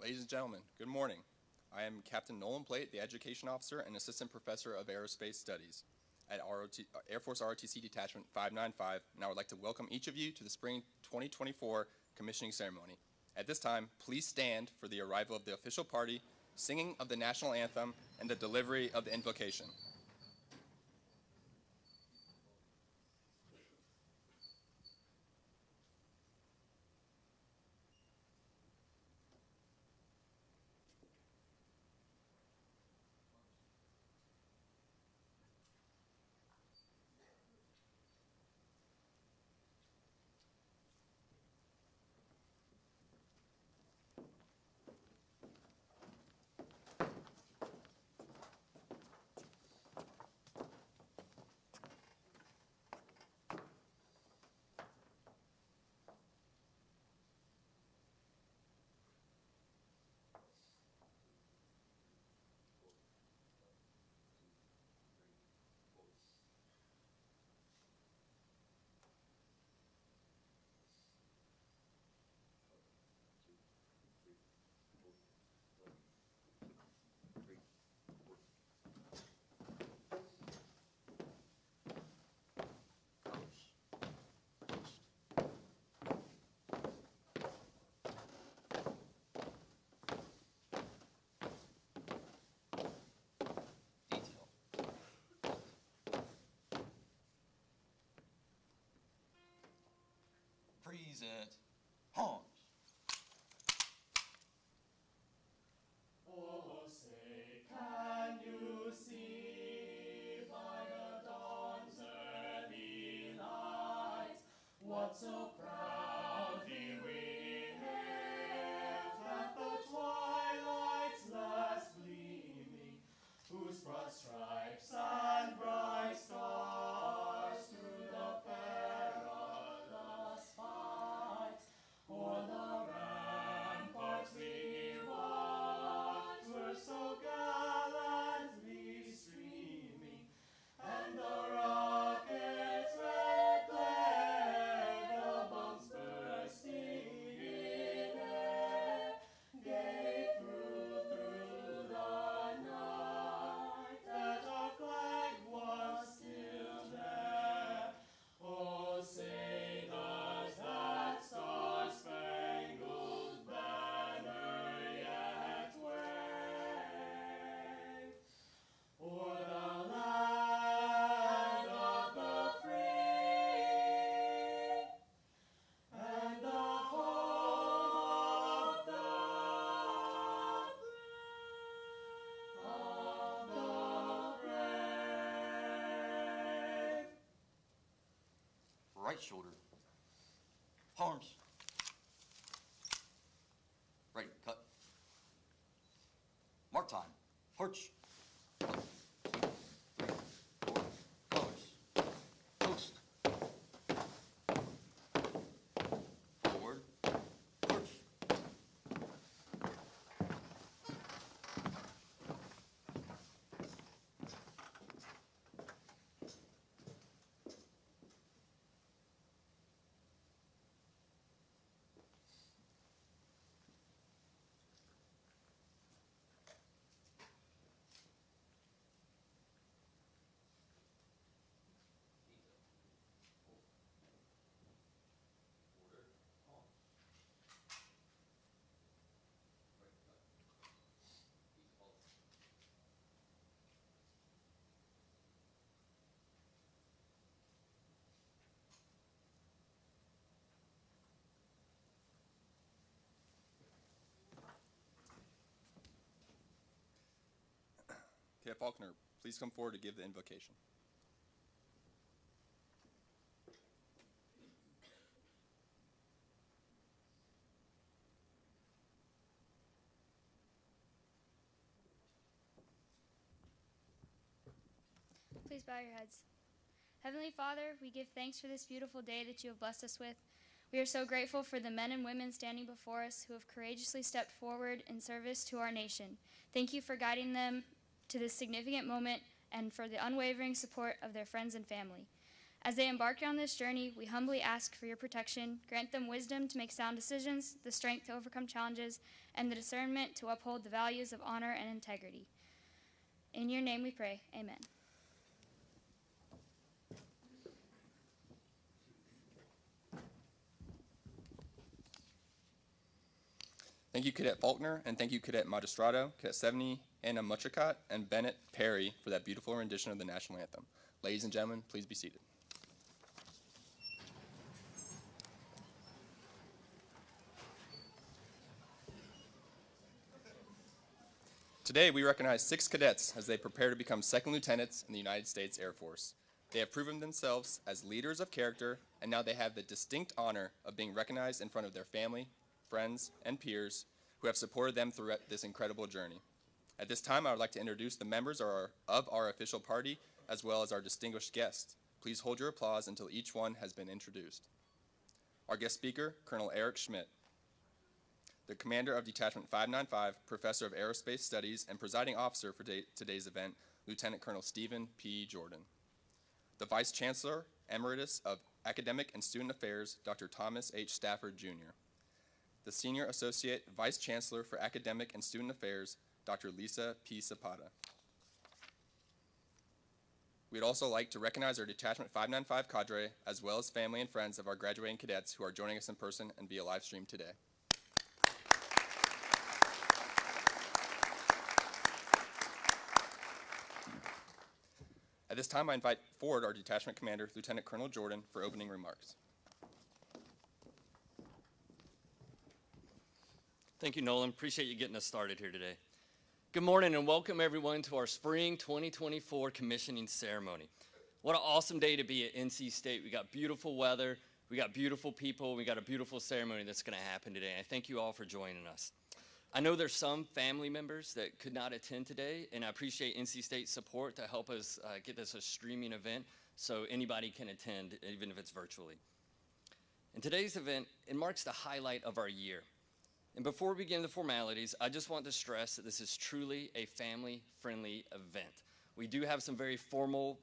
Ladies and gentlemen, good morning. I am Captain Nolan Plate, the Education Officer and Assistant Professor of Aerospace Studies at Air Force ROTC Detachment 595, and I would like to welcome each of you to the Spring 2024 Commissioning Ceremony. At this time, please stand for the arrival of the official party, singing of the National Anthem, and the delivery of the invocation. Present. Horns. Oh, say, can you see by the dawn's early light what so proudly we hailed at the twilight's last gleaming, whose broad stripes and bright stars through the perilous fight o'er the ramparts we watched were so gallantly streaming, and the rocket's red glare, the bombs bursting in air, gave through the night that our flag was still there. Oh, say does that star-spangled banner yet wave o'er the land of the free and the home of the brave? Right shoulder. Arms. Ready, cut. Mark time. March. 1, 2, 3, 4. Colors. Post. Forward. March. Cadet Faulkner, please come forward to give the invocation. Please bow your heads. Heavenly Father, we give thanks for this beautiful day that you have blessed us with. We are so grateful for the men and women standing before us who have courageously stepped forward in service to our nation. Thank you for guiding them to this significant moment and for the unwavering support of their friends and family. As they embark on this journey, we humbly ask for your protection. Grant them wisdom to make sound decisions, the strength to overcome challenges, and the discernment to uphold the values of honor and integrity. In your name we pray, amen. Thank you, Cadet Faulkner, and thank you, Cadet Magistrado, Cadet 70, Anna Muchicott, and Bennett Perry for that beautiful rendition of the national anthem. Ladies and gentlemen, please be seated. Today, we recognize 6 cadets as they prepare to become second lieutenants in the United States Air Force. They have proven themselves as leaders of character, and now they have the distinct honor of being recognized in front of their family, friends, and peers who have supported them throughout this incredible journey. At this time, I would like to introduce the members of our official party, as well as our distinguished guests. Please hold your applause until each one has been introduced. Our guest speaker, Colonel Eric Schmidt, the commander of Detachment 595, professor of aerospace studies, and presiding officer for today's event, Lieutenant Colonel Stephen P. Jordan. The Vice Chancellor Emeritus of Academic and Student Affairs, Dr. Thomas H. Stafford, Jr. The Senior Associate Vice Chancellor for Academic and Student Affairs, Dr. Lisa P. Zapata. We'd also like to recognize our Detachment 595 cadre, as well as family and friends of our graduating cadets who are joining us in person and via live stream today. At this time, I invite forward our detachment commander, Lieutenant Colonel Jordan, for opening remarks. Thank you, Nolan. Appreciate you getting us started here today. Good morning and welcome everyone to our Spring 2024 commissioning ceremony. What an awesome day to be at NC State. We got beautiful weather, we got beautiful people, we got a beautiful ceremony that's going to happen today. I thank you all for joining us. I know there's some family members that could not attend today, and I appreciate NC State's support to help us get this a streaming event so anybody can attend, even if it's virtually. In today's event, it marks the highlight of our year. And before we begin the formalities, I just want to stress that this is truly a family-friendly event. We do have some very formal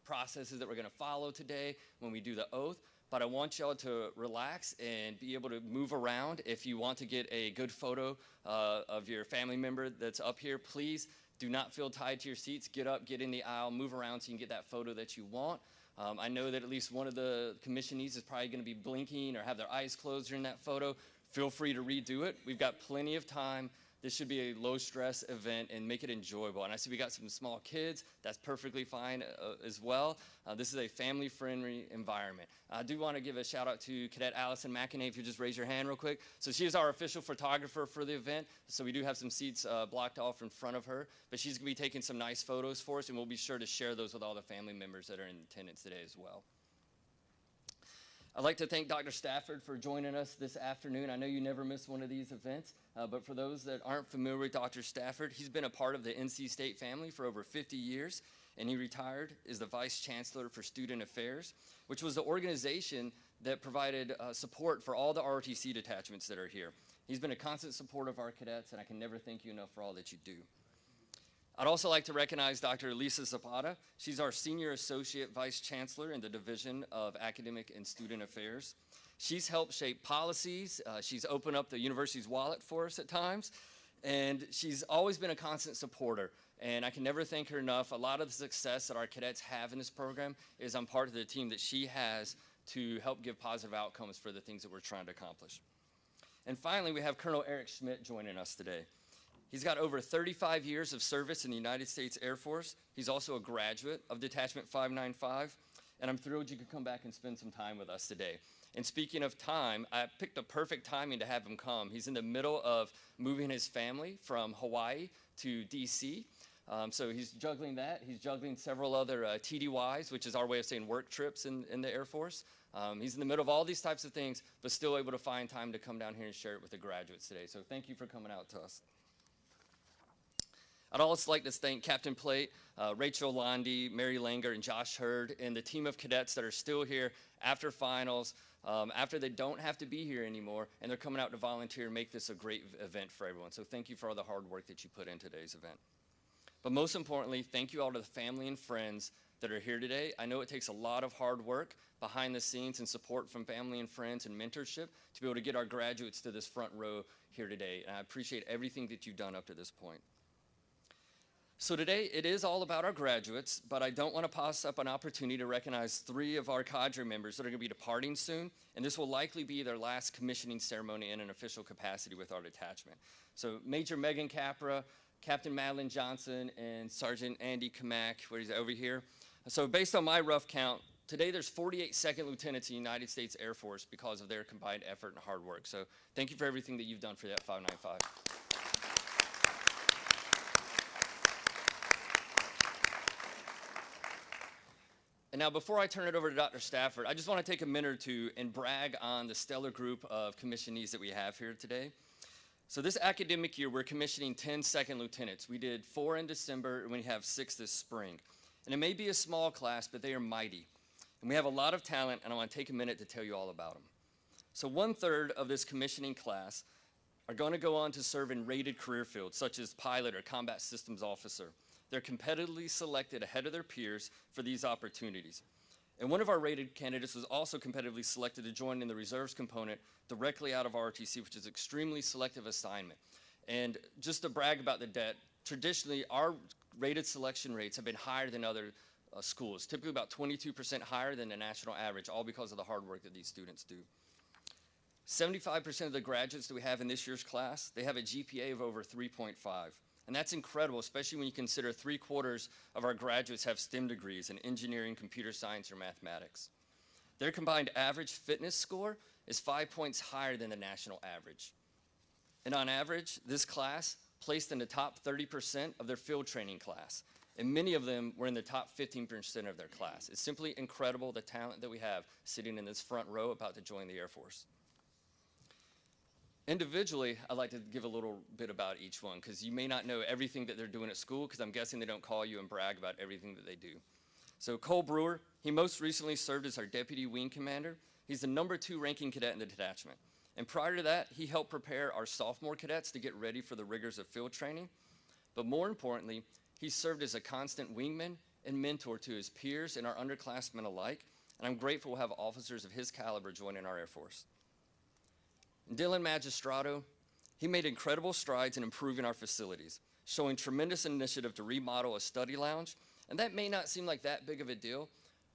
processes that we're going to follow today when we do the oath, but I want y'all to relax and be able to move around. If you want to get a good photo of your family member that's up here, please do not feel tied to your seats. Get up, get in the aisle, move around so you can get that photo that you want. I know that at least one of the commissionees is probably going to be blinking or have their eyes closed during that photo. Feel free to redo it. We've got plenty of time. This should be a low-stress event and make it enjoyable. And I see we got some small kids. That's perfectly fine as well. This is a family-friendly environment. I do want to give a shout-out to Cadet Allison McInerney, if you just raise your hand real quick. So she is our official photographer for the event. So we do have some seats blocked off in front of her. But she's going to be taking some nice photos for us, and we'll be sure to share those with all the family members that are in attendance today as well. I'd like to thank Dr. Stafford for joining us this afternoon. I know you never miss one of these events, but for those that aren't familiar with Dr. Stafford, he's been a part of the NC State family for over 50 years, and he retired as the Vice Chancellor for Student Affairs, which was the organization that provided support for all the ROTC detachments that are here. He's been a constant support of our cadets, and I can never thank you enough for all that you do. I'd also like to recognize Dr. Lisa Zapata. She's our Senior Associate Vice Chancellor in the Division of Academic and Student Affairs. She's helped shape policies. She's opened up the university's wallet for us at times, and she's always been a constant supporter, and I can never thank her enough. A lot of the success that our cadets have in this program is I'm part of the team that she has to help give positive outcomes for the things that we're trying to accomplish. And finally, we have Colonel Eric Schmidt joining us today. He's got over 35 years of service in the United States Air Force. He's also a graduate of Detachment 595, and I'm thrilled you could come back and spend some time with us today. And speaking of time, I picked the perfect timing to have him come. He's in the middle of moving his family from Hawaii to DC. So he's juggling that. He's juggling several other TDYs, which is our way of saying work trips in the Air Force. He's in the middle of all these types of things, but still able to find time to come down here and share it with the graduates today. So thank you for coming out to us. I'd also like to thank Captain Plate, Rachel Landy, Mary Langer, and Josh Hurd, and the team of cadets that are still here after finals, after they don't have to be here anymore, and they're coming out to volunteer and make this a great event for everyone. So thank you for all the hard work that you put in today's event. But most importantly, thank you all to the family and friends that are here today. I know it takes a lot of hard work behind the scenes and support from family and friends and mentorship to be able to get our graduates to this front row here today. And I appreciate everything that you've done up to this point. So today, it is all about our graduates, but I don't want to pass up an opportunity to recognize 3 of our cadre members that are going to be departing soon, and this will likely be their last commissioning ceremony in an official capacity with our detachment. So Major Megan Capra, Captain Madeline Johnson, and Sergeant Andy Kamak, where he's over here. So based on my rough count, today there's 48 second lieutenants in the United States Air Force because of their combined effort and hard work. So thank you for everything that you've done for that 595. And now, before I turn it over to Dr. Stafford, I just want to take a minute or two and brag on the stellar group of commissionees that we have here today. So this academic year, we're commissioning 10 second lieutenants. We did 4 in December, and we have 6 this spring. And it may be a small class, but they are mighty. And we have a lot of talent, and I want to take a minute to tell you all about them. So 1/3 of this commissioning class are going to go on to serve in rated career fields, such as pilot or combat systems officer. They're competitively selected ahead of their peers for these opportunities. And one of our rated candidates was also competitively selected to join in the reserves component directly out of ROTC, which is extremely selective assignment. And just to brag about the debt, traditionally our rated selection rates have been higher than other schools, typically about 22% higher than the national average, all because of the hard work that these students do. 75% of the graduates that we have in this year's class, they have a GPA of over 3.5. And that's incredible, especially when you consider 3/4 of our graduates have STEM degrees in engineering, computer science, or mathematics. Their combined average fitness score is 5 points higher than the national average. And on average, this class placed in the top 30% of their field training class. And many of them were in the top 15% of their class. It's simply incredible the talent that we have sitting in this front row about to join the Air Force. Individually, I'd like to give a little bit about each one, because you may not know everything that they're doing at school, because I'm guessing they don't call you and brag about everything that they do. So Cole Brewer, he most recently served as our deputy wing commander. He's the #2 ranking cadet in the detachment. And prior to that, he helped prepare our sophomore cadets to get ready for the rigors of field training. But more importantly, he served as a constant wingman and mentor to his peers and our underclassmen alike. And I'm grateful to have officers of his caliber joining our Air Force. Dylan Magistrato, he made incredible strides in improving our facilities, showing tremendous initiative to remodel a study lounge. And that may not seem like that big of a deal,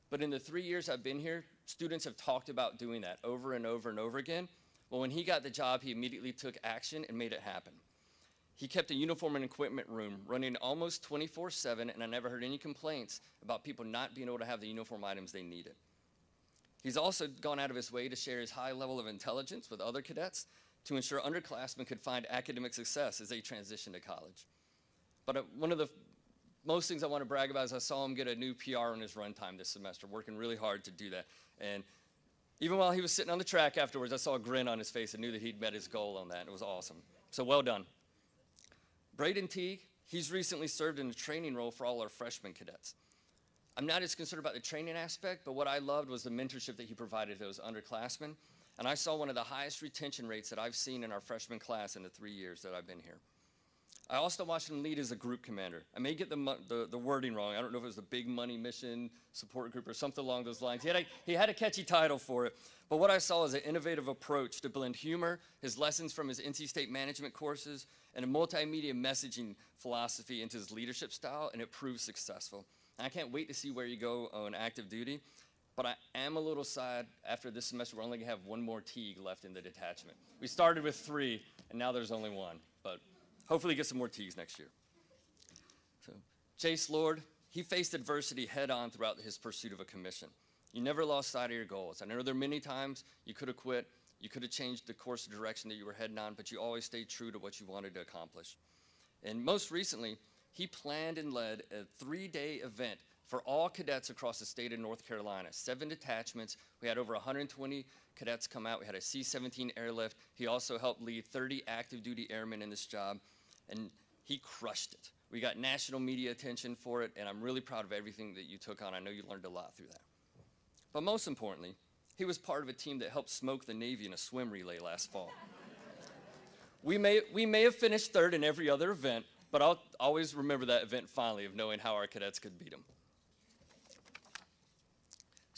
but in the 3 years I've been here, students have talked about doing that over and over and over again. Well, when he got the job, he immediately took action and made it happen. He kept a uniform and equipment room running almost 24/7, and I never heard any complaints about people not being able to have the uniform items they needed. He's also gone out of his way to share his high level of intelligence with other cadets to ensure underclassmen could find academic success as they transition to college. But one of the most things I want to brag about is I saw him get a new PR on his runtime this semester, working really hard to do that. And even while he was sitting on the track afterwards, I saw a grin on his face and knew that he'd met his goal on that, and it was awesome. So well done. Braden Teague, he's recently served in a training role for all our freshman cadets. I'm not as concerned about the training aspect, but what I loved was the mentorship that he provided to those underclassmen. And I saw one of the highest retention rates that I've seen in our freshman class in the 3 years that I've been here. I also watched him lead as a group commander. I may get the wording wrong. I don't know if it was the Big Money Mission Support Group or something along those lines. He had a catchy title for it. But what I saw was an innovative approach to blend humor, his lessons from his NC State management courses, and a multimedia messaging philosophy into his leadership style, and it proved successful. And I can't wait to see where you go on active duty. But I am a little sad after this semester we're only going to have one more Teague left in the detachment. We started with 3, and now there's only 1. But hopefully get some more Teagues next year. So, Jace Lord, he faced adversity head on throughout his pursuit of a commission. You never lost sight of your goals. I know there are many times you could have quit, you could have changed the course of direction that you were heading on, but you always stayed true to what you wanted to accomplish. And most recently, he planned and led a 3-day event for all cadets across the state of North Carolina, 7 detachments. We had over 120 cadets come out. We had a C-17 airlift. He also helped lead 30 active duty airmen in this job, and he crushed it. We got national media attention for it, and I'm really proud of everything that you took on. I know you learned a lot through that. But most importantly, he was part of a team that helped smoke the Navy in a swim relay last fall. We may have finished 3rd in every other event, but I'll always remember that event fondly of knowing how our cadets could beat them.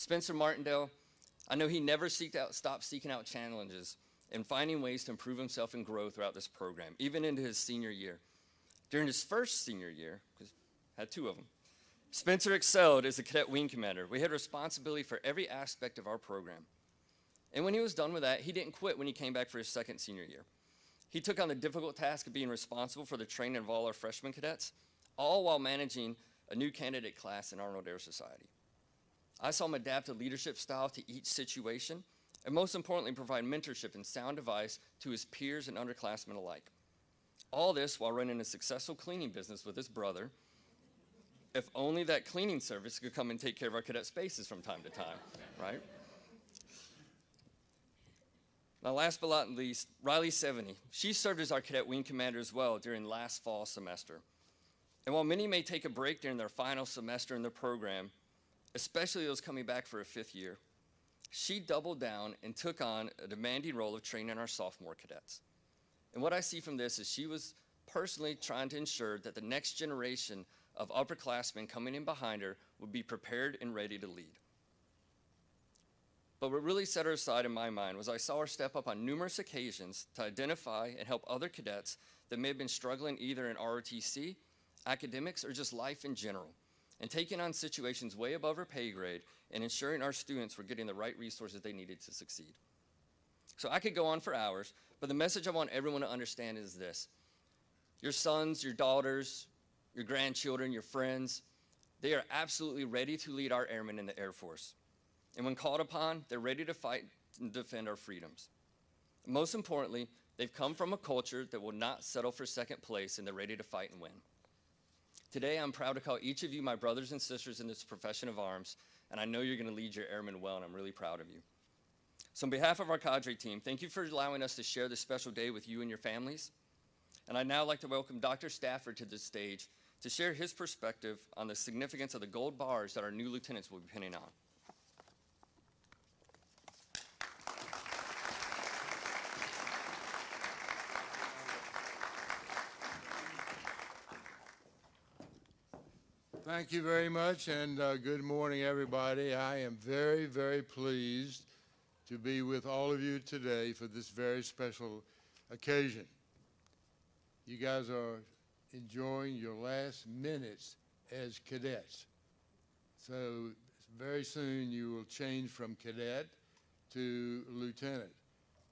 Spencer Martindale, I know he never stopped seeking out challenges and finding ways to improve himself and grow throughout this program, even into his senior year. During his first senior year, because I had 2 of them, Spencer excelled as a cadet wing commander. We had responsibility for every aspect of our program. And when he was done with that, he didn't quit when he came back for his second senior year. He took on the difficult task of being responsible for the training of all our freshman cadets, all while managing a new candidate class in Arnold Air Society. I saw him adapt a leadership style to each situation, and most importantly, provide mentorship and sound advice to his peers and underclassmen alike. All this while running a successful cleaning business with his brother. If only that cleaning service could come and take care of our cadet spaces from time to time, right? Now, last but not least, Riley 70. She served as our cadet wing commander as well during last fall semester. And while many may take a break during their final semester in the program, especially those coming back for a 5th year, she doubled down and took on a demanding role of training our sophomore cadets. And what I see from this is she was personally trying to ensure that the next generation of upperclassmen coming in behind her would be prepared and ready to lead. But what really set her aside in my mind was I saw her step up on numerous occasions to identify and help other cadets that may have been struggling either in ROTC, academics, or just life in general, and taking on situations way above her pay grade and ensuring our students were getting the right resources they needed to succeed. So I could go on for hours, but the message I want everyone to understand is this. Your sons, your daughters, your grandchildren, your friends, they are absolutely ready to lead our airmen in the Air Force. And when called upon, they're ready to fight and defend our freedoms. Most importantly, they've come from a culture that will not settle for second place, and they're ready to fight and win. Today, I'm proud to call each of you my brothers and sisters in this profession of arms, and I know you're going to lead your airmen well, and I'm really proud of you. So on behalf of our cadre team, thank you for allowing us to share this special day with you and your families. And I'd now like to welcome Dr. Stafford to the stage to share his perspective on the significance of the gold bars that our new lieutenants will be pinning on. Thank you very much, and good morning, everybody. I am very, very pleased to be with all of you today for this very special occasion. You guys are enjoying your last minutes as cadets. So very soon you will change from cadet to lieutenant.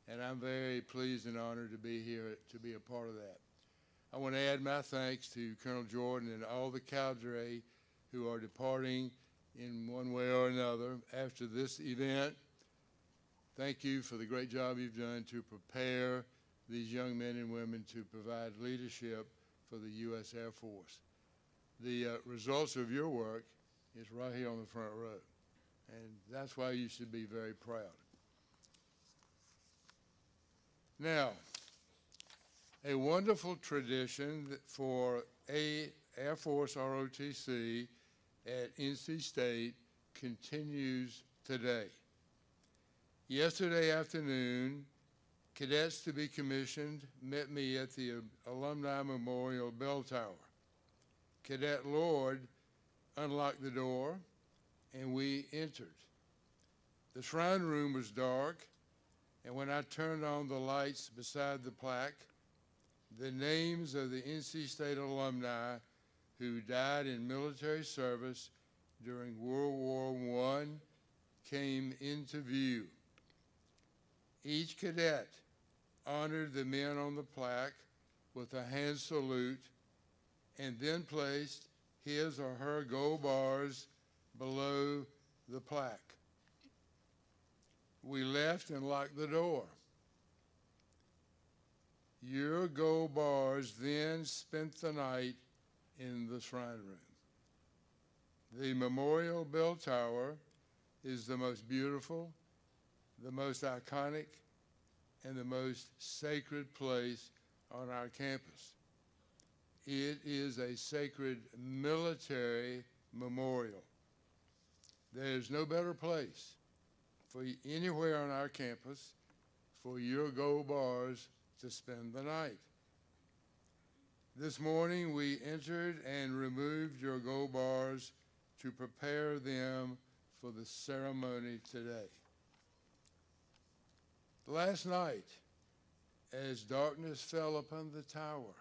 And I'm very pleased and honored to be here to be a part of that. I want to add my thanks to Colonel Jordan and all the cadre who are departing in one way or another after this event. Thank you for the great job you've done to prepare these young men and women to provide leadership for the U.S. Air Force. The results of your work is right here on the front row, and that's why you should be very proud. Now, a wonderful tradition for Air Force ROTC at NC State continues today. Yesterday afternoon, cadets to be commissioned met me at the Alumni Memorial Bell Tower. Cadet Lord unlocked the door, and we entered. The shrine room was dark, and when I turned on the lights beside the plaque, the names of the NC State alumni who died in military service during World War I came into view. Each cadet honored the men on the plaque with a hand salute and then placed his or her gold bars below the plaque. We left and locked the door. Your gold bars then spent the night in the shrine room. The Memorial Bell Tower is the most beautiful, the most iconic, and the most sacred place on our campus. It is a sacred military memorial. There's no better place for anywhere on our campus for your gold bars to spend the night. This morning we entered and removed your gold bars to prepare them for the ceremony today. Last night, as darkness fell upon the tower,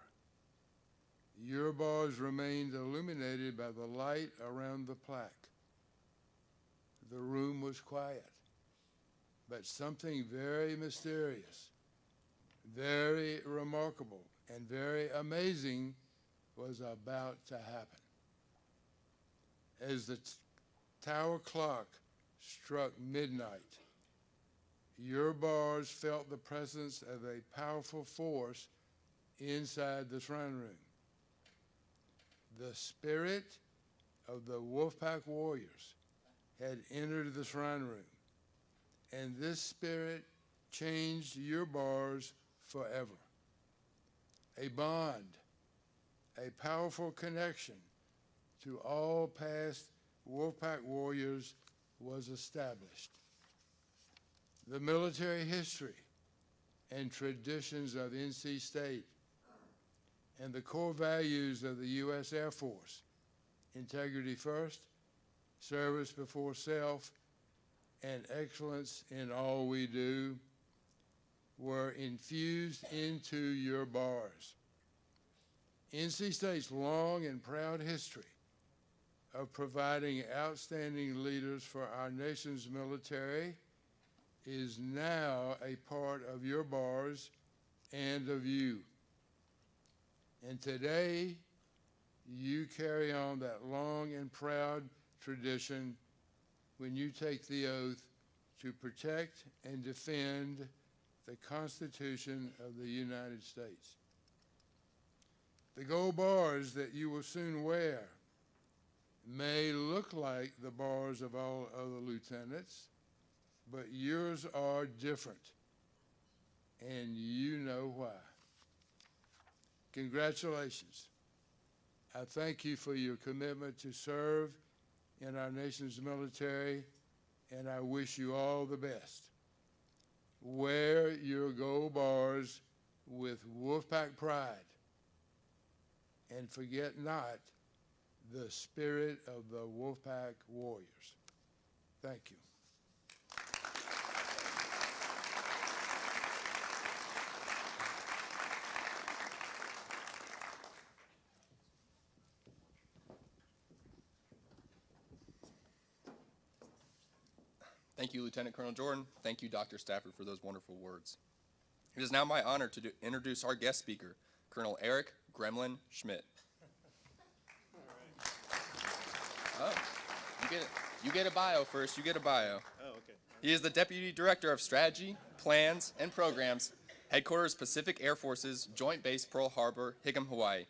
your bars remained illuminated by the light around the plaque. The room was quiet, but something very mysterious, very remarkable, and very amazing was about to happen. As the tower clock struck midnight, your bars felt the presence of a powerful force inside the shrine room. The spirit of the Wolfpack warriors had entered the shrine room, and this spirit changed your bars forever. A bond, a powerful connection to all past Wolfpack warriors was established. The military history and traditions of NC State and the core values of the U.S. Air Force, integrity first, service before self, and excellence in all we do, were infused into your bars. NC State's long and proud history of providing outstanding leaders for our nation's military is now a part of your bars and of you. And today, you carry on that long and proud tradition when you take the oath to protect and defend the Constitution of the United States. The gold bars that you will soon wear may look like the bars of all other lieutenants, but yours are different, and you know why. Congratulations. I thank you for your commitment to serve in our nation's military, and I wish you all the best. Wear your gold bars with Wolfpack pride, and forget not the spirit of the Wolfpack warriors. Thank you. Thank you, Lieutenant Colonel Jordan. Thank you, Dr. Stafford, for those wonderful words. It is now my honor to introduce our guest speaker, Colonel Eric Gremlin Schmidt. Oh, you get a bio first. You get a bio. Oh, okay. He is the Deputy Director of Strategy, Plans, and Programs, Headquarters Pacific Air Forces, Joint Base Pearl Harbor, Hickam, Hawaii.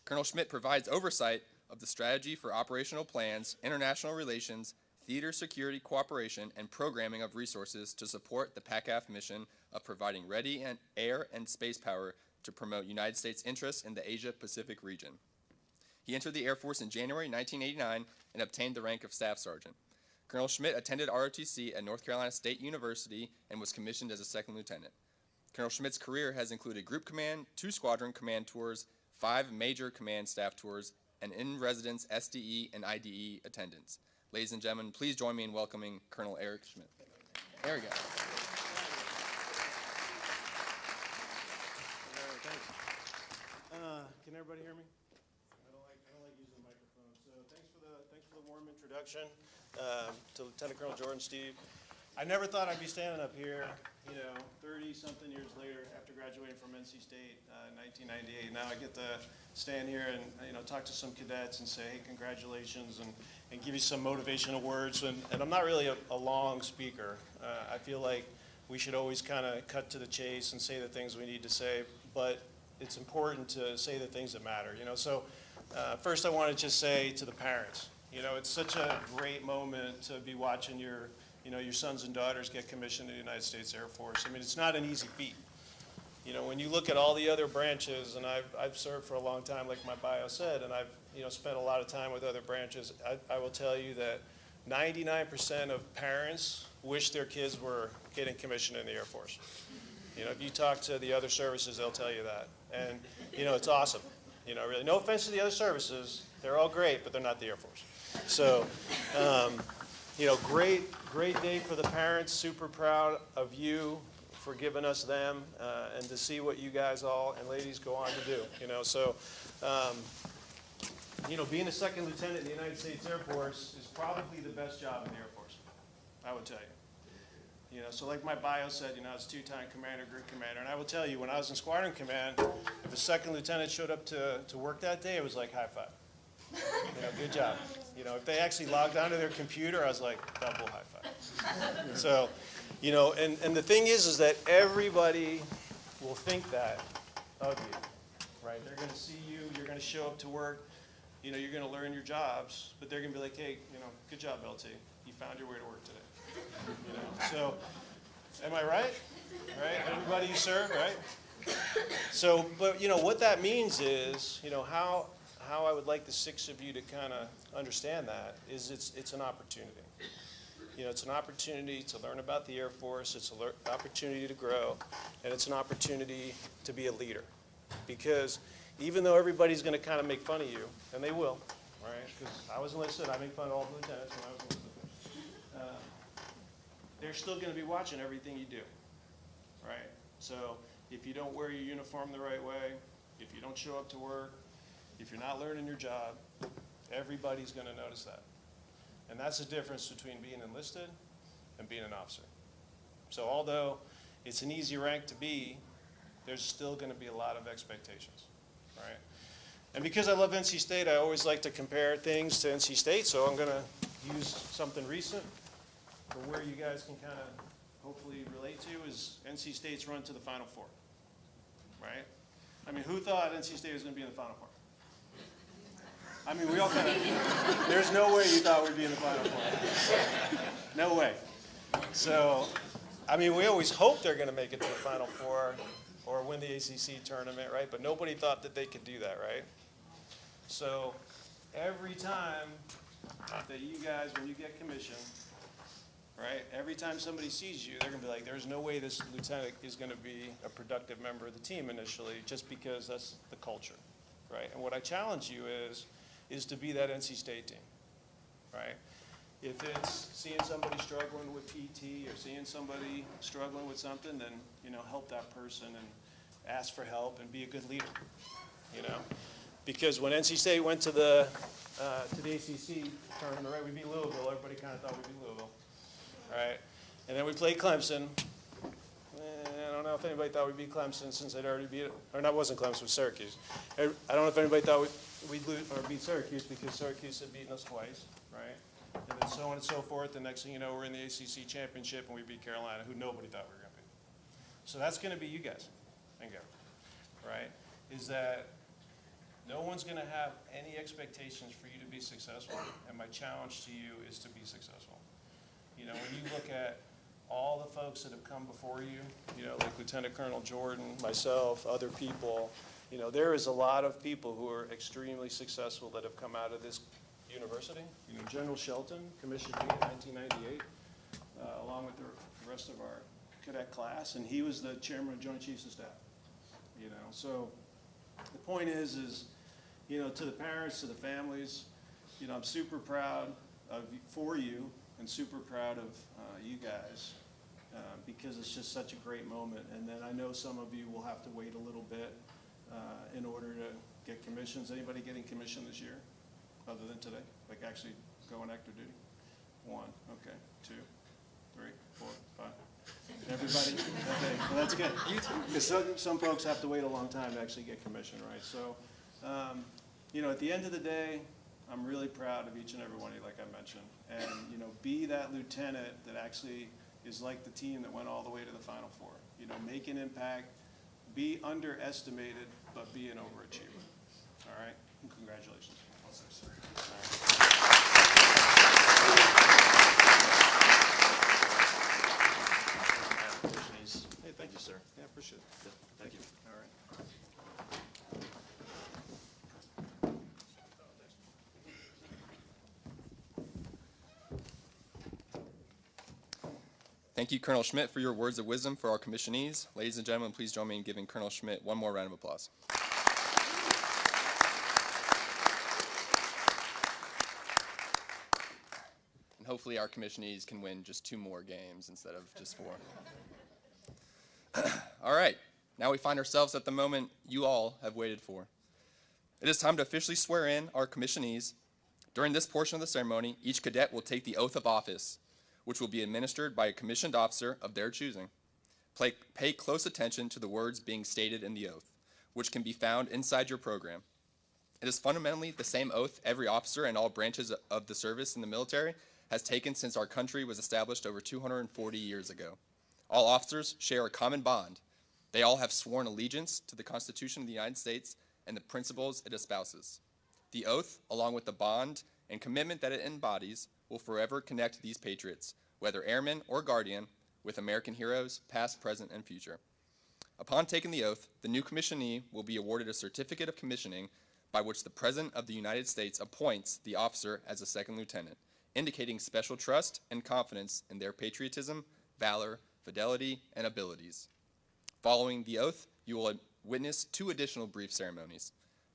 Colonel Schmidt provides oversight of the strategy for operational plans, international relations, theater security cooperation, and programming of resources to support the PACAF mission of providing ready and air and space power to promote United States interests in the Asia-Pacific region. He entered the Air Force in January 1989 and obtained the rank of Staff Sergeant. Colonel Schmidt attended ROTC at North Carolina State University and was commissioned as a second lieutenant. Colonel Schmidt's career has included group command, 2 squadron command tours, 5 major command staff tours, and in-residence SDE and IDE attendance. Ladies and gentlemen, please join me in welcoming Colonel Eric Schmidt. There we go. Can everybody hear me? I don't like using the microphone. So thanks for the warm introduction to Lieutenant Colonel Jordan, Steve. I never thought I'd be standing up here, 30-something years later after graduating from NC State in 1998. Now I get to stand here and talk to some cadets and say, hey, congratulations, and give you some motivational words. And I'm not really a long speaker. I feel like we should always kind of cut to the chase and say the things we need to say, but it's important to say the things that matter. So first I want to just say to the parents, it's such a great moment to be watching your sons and daughters get commissioned in the United States Air Force. I mean, it's not an easy feat. When you look at all the other branches, and I've served for a long time, like my bio said, and I've spent a lot of time with other branches, I will tell you that 99% of parents wish their kids were getting commissioned in the Air Force. If you talk to the other services, they'll tell you that. And, it's awesome. Really, no offense to the other services. They're all great, but they're not the Air Force. So, great day for the parents. Super proud of you for giving us them and to see what you guys all and ladies go on to do. So being a second lieutenant in the United States Air Force is probably the best job in the Air Force, I would tell you. So like my bio said, it's two-time commander, group commander. And I will tell you, when I was in squadron command, if a second lieutenant showed up to work that day, it was like high five. Good job. If they actually logged onto their computer, I was like, double high five. So, and the thing is that everybody will think that of you, right? They're going to see you, you're going to show up to work, you're going to learn your jobs, but they're going to be like, hey, good job, LT. You found your way to work today. So, am I right? Right? Everybody you serve, right? So, but what that means is, how I would like the 6 of you to kind of understand that is it's an opportunity. It's an opportunity to learn about the Air Force, it's an opportunity to grow, and it's an opportunity to be a leader. Because even though everybody's going to kind of make fun of you, and they will, right? Because I was enlisted, I make fun of all the lieutenants when I was enlisted. They're still going to be watching everything you do, right? So if you don't wear your uniform the right way, if you don't show up to work, if you're not learning your job, everybody's going to notice that. And that's the difference between being enlisted and being an officer. So although it's an easy rank to be, there's still going to be a lot of expectations, right? And because I love NC State, I always like to compare things to NC State, so I'm going to use something recent for where you guys can kind of hopefully relate to is NC State's run to the Final Four, right? I mean, who thought NC State was going to be in the Final Four? I mean, we all kind of, there's no way you thought we'd be in the Final Four. No way. So, I mean, we always hope they're going to make it to the Final Four or win the ACC tournament, right? But nobody thought that they could do that, right? So, every time that you guys, when you get commissioned, right, every time somebody sees you, they're going to be like, there's no way this lieutenant is going to be a productive member of the team initially, just because that's the culture, right? And what I challenge you is to be that NC State team, right? If it's seeing somebody struggling with PT or seeing somebody struggling with something, then, help that person and ask for help and be a good leader, Because when NC State went to the ACC tournament, right, we beat Louisville. Everybody kind of thought we'd beat Louisville, right? And then we played Clemson. I don't know if anybody thought we'd beat Clemson since they'd already beat it. Or not, wasn't Clemson, it was Syracuse. I don't know if anybody thought we'd lose or beat Syracuse because Syracuse had beaten us twice, right? And then so on and so forth. The next thing you know, we're in the ACC championship and we beat Carolina, who nobody thought we were going to beat. So that's going to be you guys and Gary, right? Is that no one's going to have any expectations for you to be successful, and my challenge to you is to be successful. When you look at all the folks that have come before you, like Lieutenant Colonel Jordan, myself, other people, there is a lot of people who are extremely successful that have come out of this university. General Shelton commissioned me in 1998, along with the rest of our cadet class, and he was the chairman of Joint Chiefs of Staff. So the point is, to the parents, to the families, I'm super proud for you and super proud of you guys because it's just such a great moment. And then I know some of you will have to wait a little bit in order to get commissions. Anybody getting commissioned this year other than today? Like actually going active duty? 1, okay, 2, 3, 4, 5. Everybody? Okay, well that's good. Because some folks have to wait a long time to actually get commissioned, right? So, at the end of the day, I'm really proud of each and every one of you, like I mentioned. And, be that lieutenant that actually is like the team that went all the way to the Final Four. Make an impact, be underestimated, but be an overachiever. All right? And congratulations. Hey, thank you, sir. Yeah, appreciate it. Thank you. All right. Thank you, Colonel Schmidt, for your words of wisdom for our commissionees. Ladies and gentlemen, please join me in giving Colonel Schmidt one more round of applause. And hopefully our commissionees can win just 2 more games instead of just 4. All right, now we find ourselves at the moment you all have waited for. It is time to officially swear in our commissionees. During this portion of the ceremony, each cadet will take the oath of office, which will be administered by a commissioned officer of their choosing. Pay close attention to the words being stated in the oath, which can be found inside your program. It is fundamentally the same oath every officer in all branches of the service in the military has taken since our country was established over 240 years ago. All officers share a common bond. They all have sworn allegiance to the Constitution of the United States and the principles it espouses. The oath, along with the bond and commitment that it embodies, will forever connect these patriots, whether airmen or guardian, with American heroes, past, present, and future. Upon taking the oath, the new commissionee will be awarded a certificate of commissioning by which the President of the United States appoints the officer as a second lieutenant, indicating special trust and confidence in their patriotism, valor, fidelity, and abilities. Following the oath, you will witness 2 additional brief ceremonies.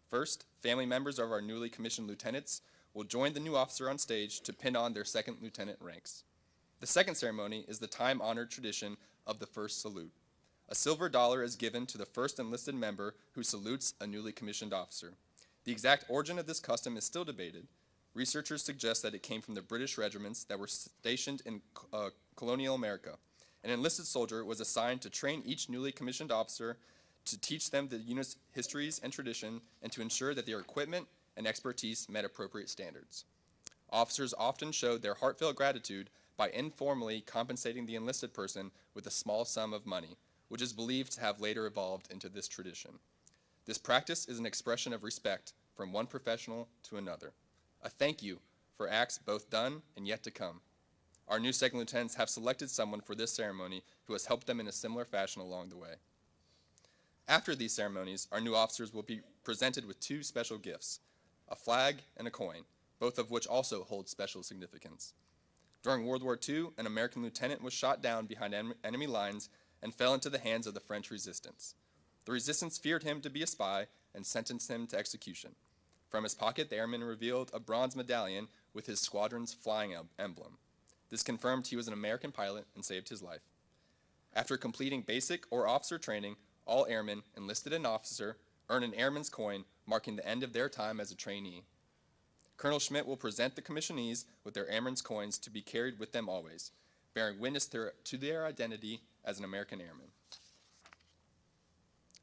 First, family members of our newly commissioned lieutenants will join the new officer on stage to pin on their second lieutenant ranks. The second ceremony is the time-honored tradition of the first salute. A silver dollar is given to the first enlisted member who salutes a newly commissioned officer. The exact origin of this custom is still debated. Researchers suggest that it came from the British regiments that were stationed in colonial America. An enlisted soldier was assigned to train each newly commissioned officer, to teach them the unit's histories and tradition, and to ensure that their equipment and expertise met appropriate standards. Officers often showed their heartfelt gratitude by informally compensating the enlisted person with a small sum of money, which is believed to have later evolved into this tradition. This practice is an expression of respect from one professional to another, a thank you for acts both done and yet to come. Our new second lieutenants have selected someone for this ceremony who has helped them in a similar fashion along the way. After these ceremonies, our new officers will be presented with 2 special gifts, a flag and a coin, both of which also hold special significance. During World War II, an American lieutenant was shot down behind enemy lines and fell into the hands of the French resistance. The resistance feared him to be a spy and sentenced him to execution. From his pocket, the airman revealed a bronze medallion with his squadron's flying emblem. This confirmed he was an American pilot and saved his life. After completing basic or officer training, all airmen, enlisted and officer, earn an airman's coin, marking the end of their time as a trainee. Colonel Schmidt will present the commissionees with their airman's coins to be carried with them always, bearing witness to their identity as an American airman.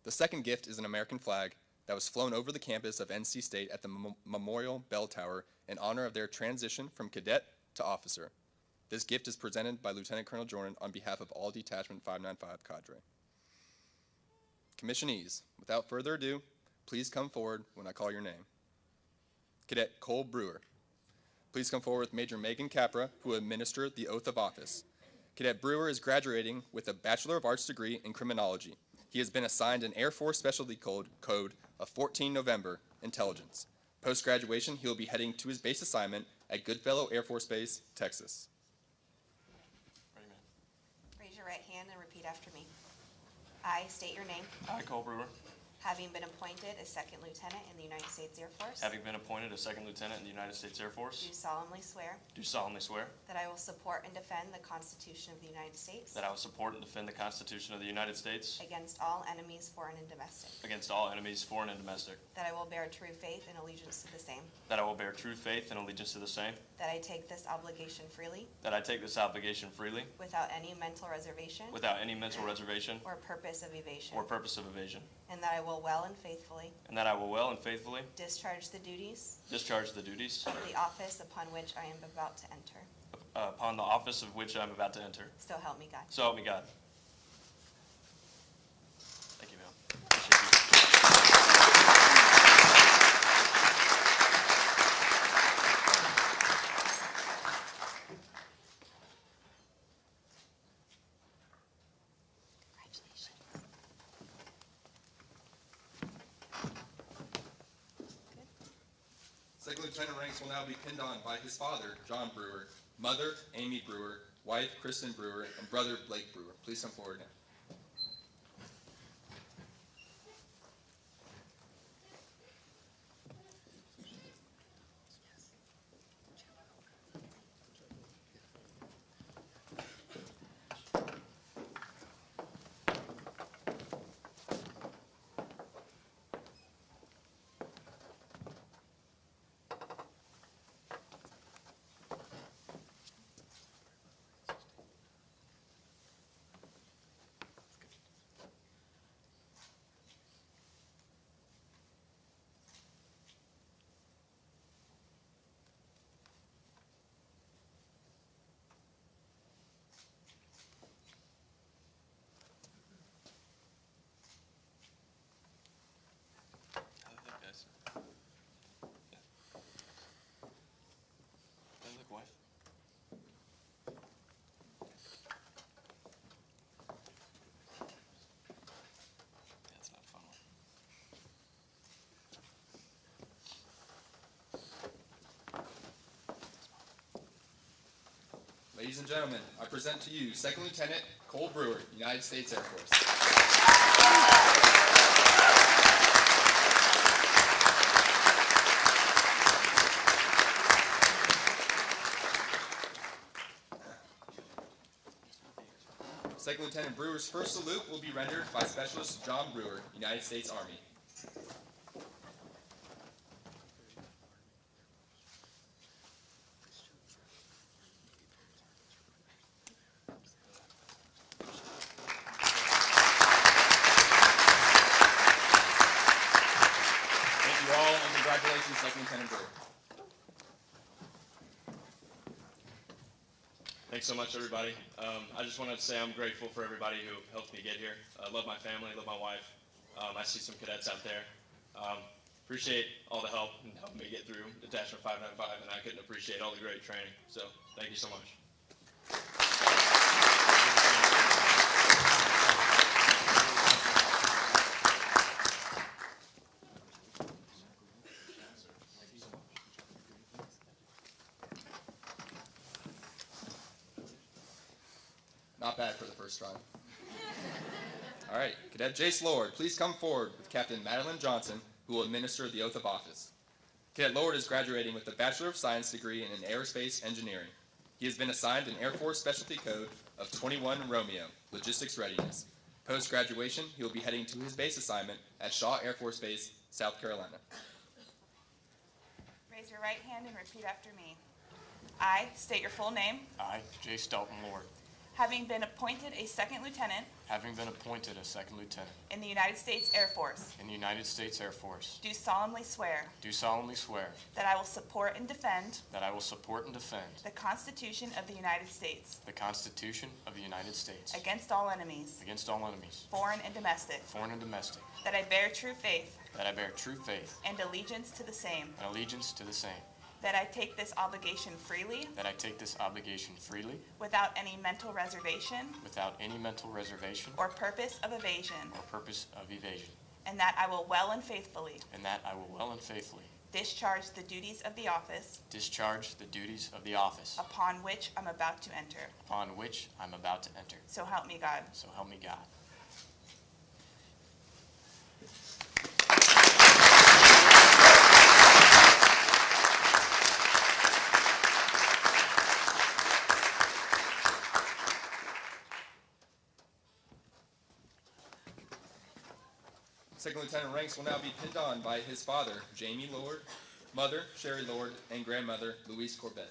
The second gift is an American flag that was flown over the campus of NC State at the Memorial Bell Tower in honor of their transition from cadet to officer. This gift is presented by Lieutenant Colonel Jordan on behalf of all Detachment 595 cadre. Commissionees, without further ado, please come forward when I call your name. Cadet Cole Brewer. Please come forward with Major Megan Capra, who will administer the oath of office. Cadet Brewer is graduating with a Bachelor of Arts degree in criminology. He has been assigned an Air Force Specialty Code of 14 November, Intelligence. Post-graduation, he will be heading to his base assignment at Goodfellow Air Force Base, Texas. Raise your right hand and repeat after me. I state your name, I, Cole Brewer, having been appointed as Second Lieutenant in the United States Air Force, having been appointed as Second Lieutenant in the United States Air Force, do solemnly swear do solemnly swear that I will support and defend the Constitution of the United States that I will support and defend the Constitution of the United States against all enemies, foreign and domestic, against all enemies, foreign and domestic, that I will bear true faith and allegiance to the same, that I will bear true faith and allegiance to the same, that I take this obligation freely that I take this obligation freely without any mental reservation without any mental reservation or purpose of evasion, or purpose of evasion, and that I will well and faithfully and that I will well and faithfully discharge the duties discharge the duties of the office upon which I am about to enter. upon the office of which I am about to enter. So help me God. So help me God. Thank you, ma'am. Appreciate you. Congratulations. Second Lieutenant ranks will now be pinned on by his father, John Brewer, mother, Amy Brewer, wife, Kristen Brewer, and brother, Blake Brewer. Please come forward now. Ladies and gentlemen, I present to you Second Lieutenant Cole Brewer, United States Air Force. Second Lieutenant Brewer's first salute will be rendered by Specialist John Brewer, United States Army. Thank you all, and congratulations, Second Lieutenant Brewer. Thanks so much, everybody. I just wanted to say I'm grateful for everybody who helped me get here. I love my family, love my wife. I see some cadets out there. Appreciate all the help and helping me get through Detachment 595, and I couldn't appreciate all the great training. So thank you so much. Not bad for the first run. All right, Cadet Jace Lord, please come forward with Captain Madeline Johnson, who will administer the oath of office. Cadet Lord is graduating with a Bachelor of Science degree in Aerospace Engineering. He has been assigned an Air Force Specialty Code of 21 Romeo, Logistics Readiness. Post-graduation, he will be heading to his base assignment at Shaw Air Force Base, South Carolina. Raise your right hand and repeat after me. I state your full name. I, Jace Dalton Lord, Having been appointed a second lieutenant having been appointed a second lieutenant in the United States Air Force, in the United States Air Force, do solemnly swear do solemnly swear that I will support and defend that I will support and defend the Constitution of the United States the Constitution of the United States against all enemies, against all enemies, foreign and domestic, foreign and domestic, that I bear true faith that I bear true faith and allegiance to the same, and allegiance to the same, that I take this obligation freely that I take this obligation freely without any mental reservation without any mental reservation or purpose of evasion, or purpose of evasion, and that I will well and faithfully and that I will well and faithfully discharge the duties of the office discharge the duties of the office upon which I'm about to enter. upon which I'm about to enter. So help me God. So help me God. Second Lieutenant ranks will now be pinned on by his father, Jamie Lord, mother, Sherry Lord, and grandmother, Louise Corbett.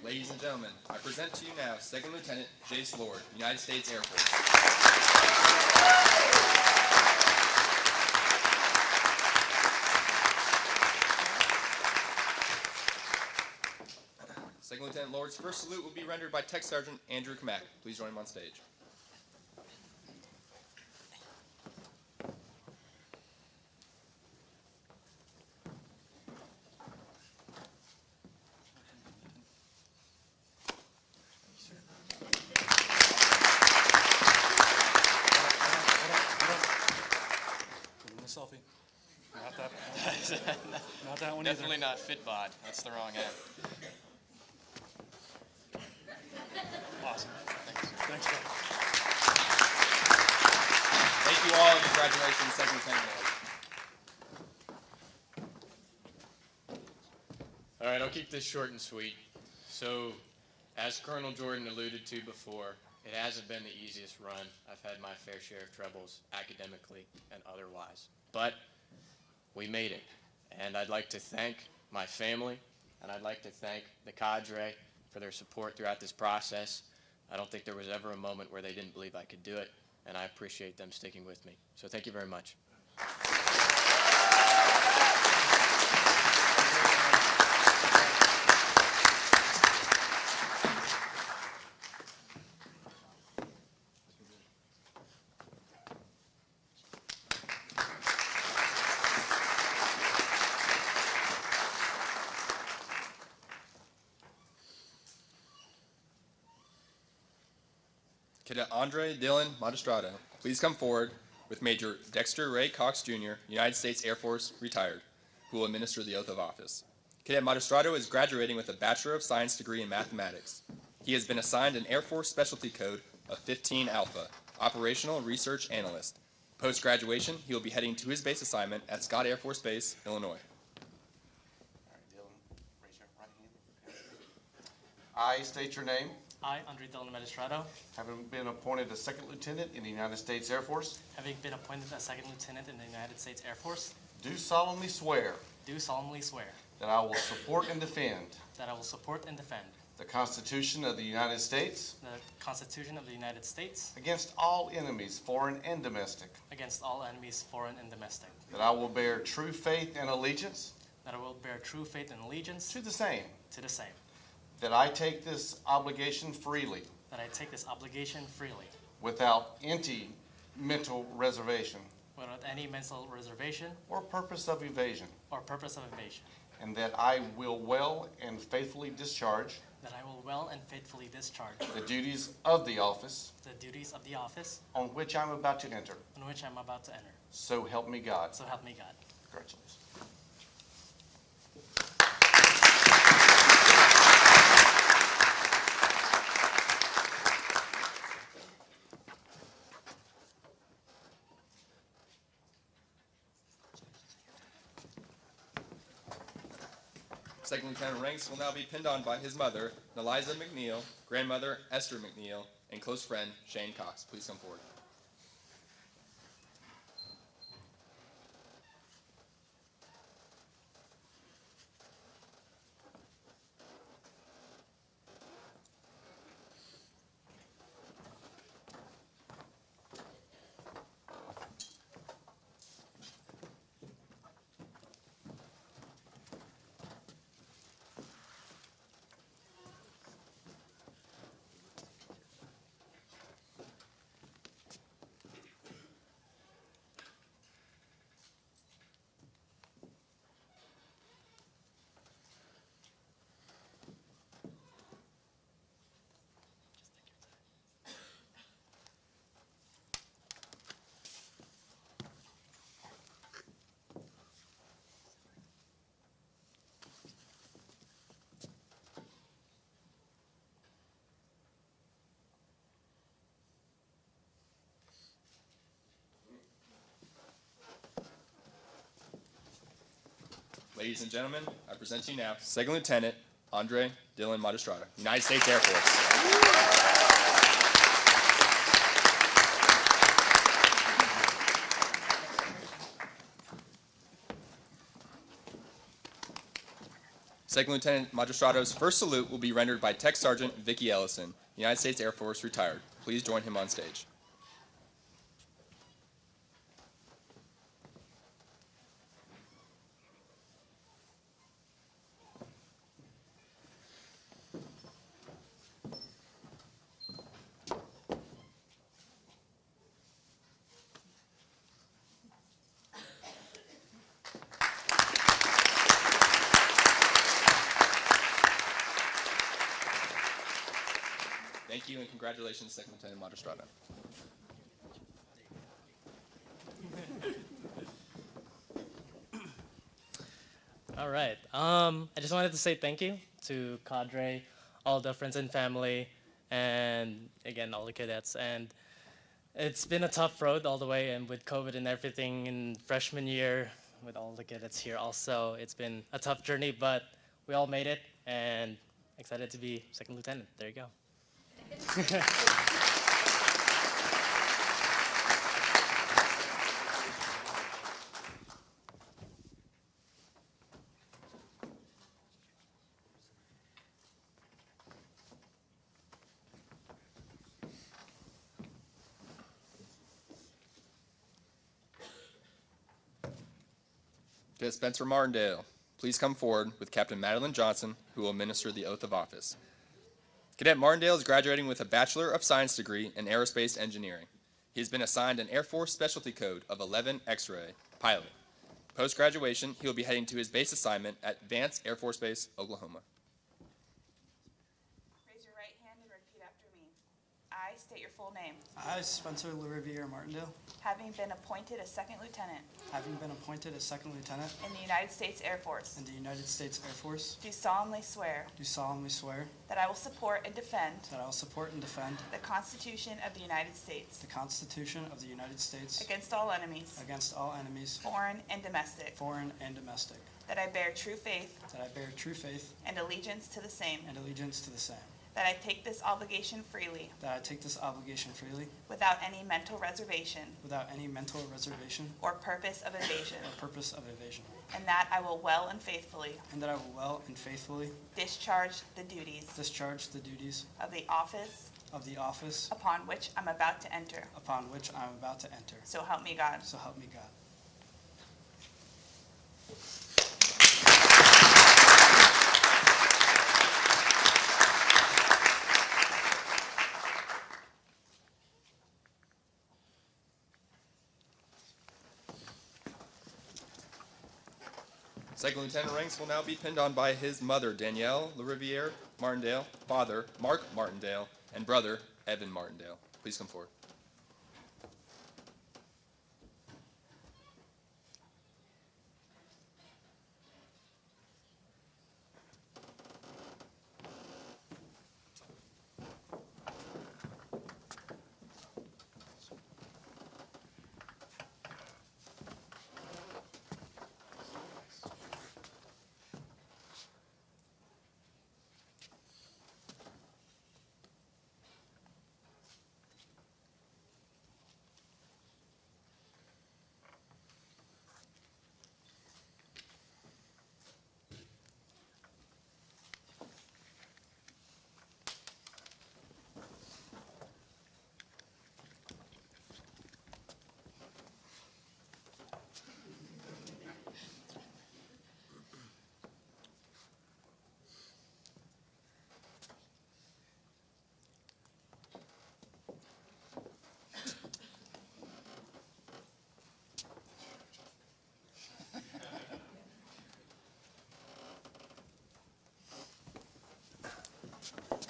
Ladies and gentlemen, I present to you now Second Lieutenant Jace Lord, United States Air Force. Second Lieutenant Lord's first salute will be rendered by Tech Sergeant Andrew Kamak. Please join him on stage. Not that one either. Definitely not fit bod. That's the wrong end. Awesome. Thanks. Thanks, Doug. Thank you all, and congratulations, Second Lieutenant Miller. All right, I'll keep this short and sweet. So, as Colonel Jordan alluded to before, it hasn't been the easiest run. I've had my fair share of troubles, academically and otherwise. But we made it. And I'd like to thank my family, and I'd like to thank the cadre for their support throughout this process. I don't think there was ever a moment where they didn't believe I could do it, and I appreciate them sticking with me. So thank you very much. Cadet Andre Dylan Magistrado, please come forward with Major Dexter Ray Cox Jr., United States Air Force, retired, who will administer the oath of office. Cadet Magistrado is graduating with a Bachelor of Science degree in mathematics. He has been assigned an Air Force Specialty Code of 15 Alpha, Operational Research Analyst. Post-graduation, he will be heading to his base assignment at Scott Air Force Base, Illinois. All right, Dylan, raise your right hand. I state your name. I, Andre Dylan Mestrado, Having been appointed a second lieutenant in the United States Air Force, having been appointed a second lieutenant in the United States Air Force, do solemnly swear do solemnly swear that I will support and defend that I will support and defend the Constitution of the United States the Constitution of the United States against all enemies, foreign and domestic, against all enemies, foreign and domestic, that I will bear true faith and allegiance that I will bear true faith and allegiance to the same, to the same, that I take this obligation freely that I take this obligation freely without any mental reservation without any mental reservation or purpose of evasion, or purpose of evasion, and that I will well and faithfully discharge that I will well and faithfully discharge the duties of the office the duties of the office on which I'm about to enter. on which I'm about to enter. So help me God. So help me God. Congratulations. Second Lieutenant ranks will now be pinned on by his mother, Neliza McNeil, grandmother, Esther McNeil, and close friend, Shane Cox. Please come forward. Ladies and gentlemen, I present to you now Second Lieutenant Andre Dylan Magistrado, United States Air Force. Second Lieutenant Magistrado's first salute will be rendered by Tech Sergeant Vicki Ellison, United States Air Force, retired. Please join him on stage. Thank you and congratulations, Second Lieutenant Magistrado. All right. I just wanted to say thank you to cadre, all the friends and family, and again, all the cadets. And it's been a tough road all the way, and with COVID and everything in freshman year, with all the cadets here also, it's been a tough journey, but we all made it, and excited to be second lieutenant. There you go. Cadet Spencer Martindale, please come forward with Captain Madeline Johnson, who will administer the oath of office. Cadet Martindale is graduating with a Bachelor of Science degree in Aerospace Engineering. He has been assigned an Air Force Specialty Code of 11 X-Ray Pilot. Post-graduation, he will be heading to his base assignment at Vance Air Force Base, Oklahoma. Raise your right hand and repeat after me. I state your full name. I, Spencer LaRiviere Martindale, Having been appointed a second lieutenant having been appointed a second lieutenant in the United States Air Force, in the United States Air Force, do solemnly swear do solemnly swear that I will support and defend that I will support and defend the Constitution of the United States the Constitution of the United States against all enemies, against all enemies, foreign and domestic, foreign and domestic, that I bear true faith that I bear true faith and allegiance to the same, and allegiance to the same, that I take this obligation freely that I take this obligation freely without any mental reservation without any mental reservation or purpose of evasion, or purpose of evasion, and that I will well and faithfully and that I will well and faithfully discharge the duties discharge the duties of the office of the office upon which I'm about to enter. upon which I am about to enter. So help me God. So help me God. Second Lieutenant ranks will now be pinned on by his mother, Danielle LaRiviere Martindale, father, Mark Martindale, and brother, Evan Martindale. Please come forward.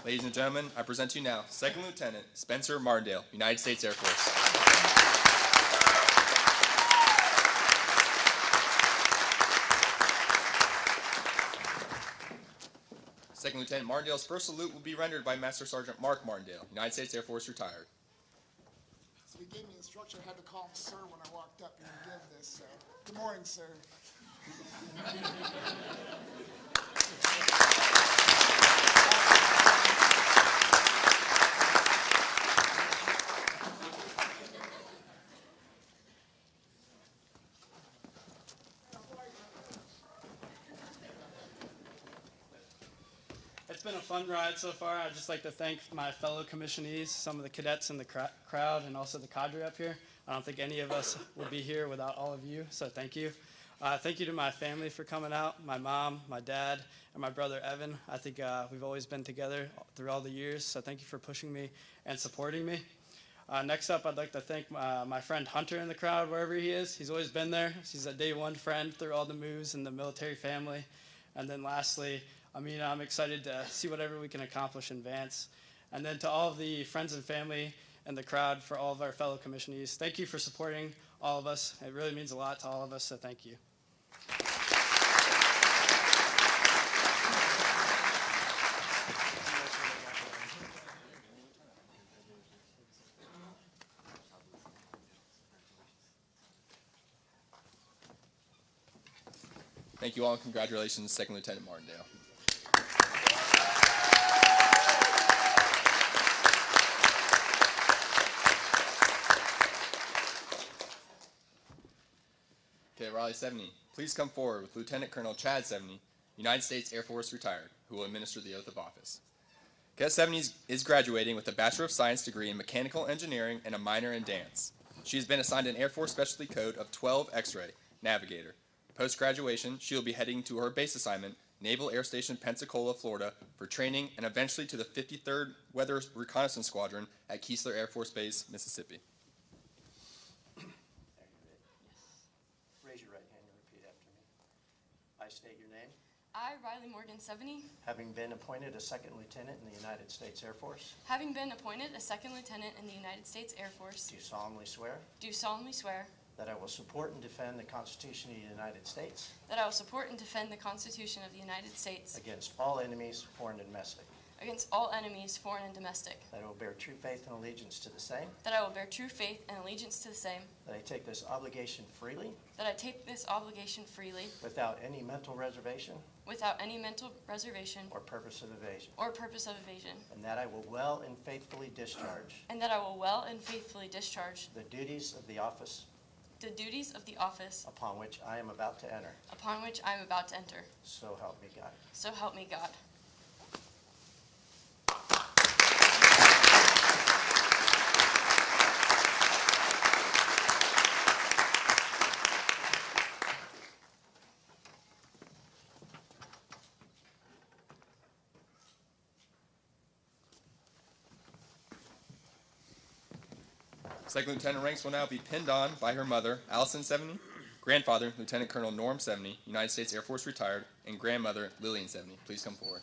Ladies and gentlemen, I present to you now Second Lieutenant Spencer Martindale, United States Air Force. Second Lieutenant Martindale's first salute will be rendered by Master Sergeant Mark Martindale, United States Air Force retired. So he gave me instruction, I had to call him sir when I walked up here to give this, so. Good morning, sir. It's been a fun ride so far. I'd just like to thank my fellow commissionees, some of the cadets in the crowd, and also the cadre up here. I don't think any of us would be here without all of you, so thank you. Thank you to my family for coming out, my mom, my dad, and my brother Evan. I think we've always been together through all the years, so thank you for pushing me and supporting me. Next up, I'd like to thank my friend Hunter in the crowd, wherever he is. He's always been there. He's a day one friend through all the moves in the military family. And then lastly, I'm excited to see whatever we can accomplish in Vance. And then to all of the friends and family and the crowd, for all of our fellow commissionees, thank you for supporting all of us. It really means a lot to all of us, so thank you. Thank you all, and congratulations, Second Lieutenant Martindale. Okay, Raleigh 70, please come forward with Lieutenant Colonel Chad 70, United States Air Force retired, who will administer the oath of office. Cadet 70 is graduating with a Bachelor of Science degree in Mechanical Engineering and a minor in dance. She has been assigned an Air Force Specialty Code of 12 X-Ray, Navigator. Post-graduation, she will be heading to her base assignment, Naval Air Station Pensacola, Florida, for training and eventually to the 53rd Weather Reconnaissance Squadron at Keesler Air Force Base, Mississippi. Raise your right hand and repeat after me. I state your name. I, Riley Morgan 70, Having been appointed a second lieutenant in the United States Air Force, having been appointed a second lieutenant in the United States Air Force, do solemnly swear do solemnly swear that I will support and defend the Constitution of the United States that I will support and defend the Constitution of the United States against all enemies, foreign and domestic, against all enemies, foreign and domestic, that I will bear true faith and allegiance to the same, that I will bear true faith and allegiance to the same, that I take this obligation freely that I take this obligation freely without any mental reservation without any mental reservation or purpose of evasion, or purpose of evasion, and that I will well and faithfully discharge and that I will well and faithfully discharge the duties of the office upon which I am about to enter. upon which I am about to enter. So help me God. So help me God. Second Lieutenant ranks will now be pinned on by her mother, Allison 70, grandfather, Lieutenant Colonel Norm 70, United States Air Force retired, and grandmother, Lillian 70. Please come forward.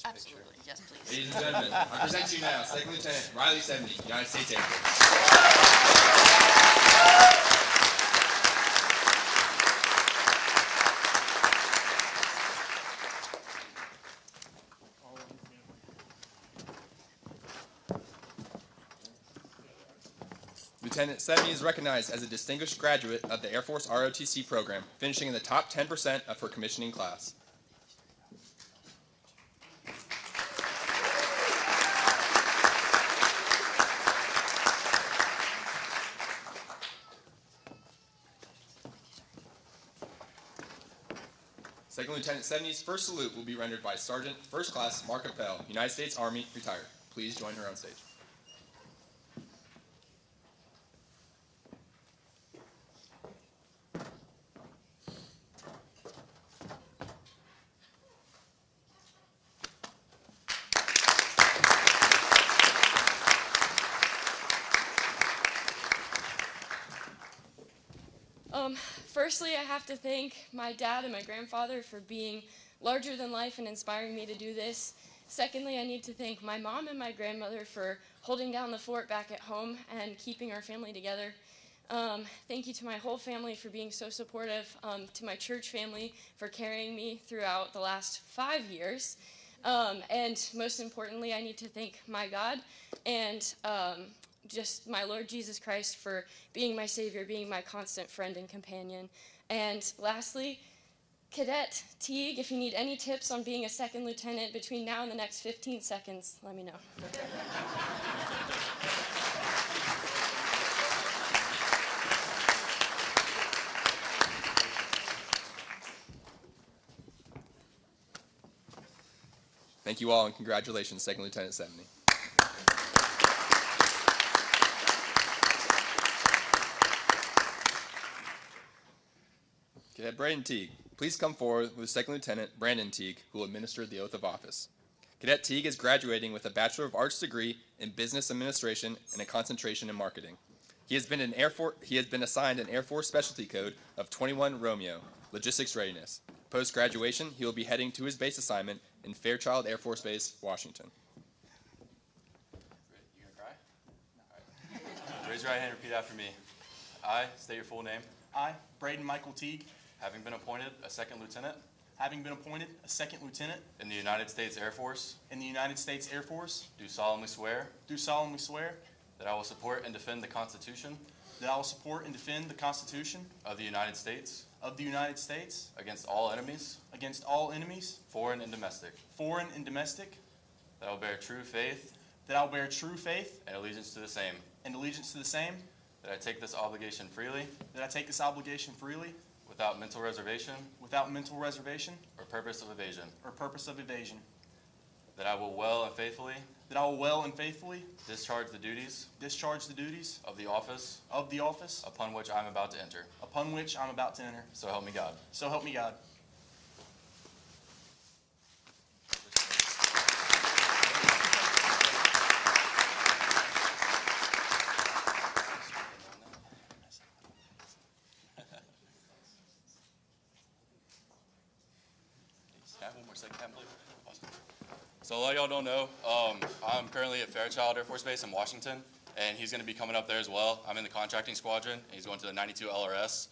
Absolutely. Yes, please. Ladies and gentlemen, I present to you now Second Lieutenant Riley 70, United States Air Force. Lieutenant 70 is recognized as a distinguished graduate of the Air Force ROTC program, finishing in the top 10% of her commissioning class. Second Lieutenant 70's first salute will be rendered by Sergeant First Class Mark Appel, United States Army, retired. Please join her on stage. Firstly, I have to thank my dad and my grandfather for being larger than life and inspiring me to do this. Secondly, I need to thank my mom and my grandmother for holding down the fort back at home and keeping our family together. Thank you to my whole family for being so supportive, to my church family for carrying me throughout the last 5 years. And most importantly, I need to thank my God and just my Lord Jesus Christ for being my Savior, being my constant friend and companion. And lastly, Cadet Teague, if you need any tips on being a second lieutenant between now and the next 15 seconds, let me know. Thank you all, and congratulations, Second Lieutenant 70. Cadet Braden Teague, please come forward with Second Lieutenant Brandon Teague, who will administer the oath of office. Cadet Teague is graduating with a Bachelor of Arts degree in Business Administration and a concentration in Marketing. He has been assigned an Air Force Specialty Code of 21 Romeo, Logistics Readiness. Post-graduation, he will be heading to his base assignment in Fairchild Air Force Base, Washington. You gonna cry? All right. Raise your right hand and repeat after me. I state your full name. I, Braden Michael Teague, Having been appointed a second lieutenant having been appointed a second lieutenant in the United States Air Force, in the United States Air Force, do solemnly swear that I will support and defend the Constitution I will support and defend the Constitution of the United States against all enemies, foreign and domestic, that I will bear true faith and allegiance to the same, that I take this obligation freely without mental reservation or purpose of evasion, that I will well and faithfully discharge the duties of the office upon which I am about to enter. So help me God. So help me God. So a lot of y'all don't know, I'm currently at Fairchild Air Force Base in Washington, and he's going to be coming up there as well. I'm in the contracting squadron, and he's going to the 92 LRS.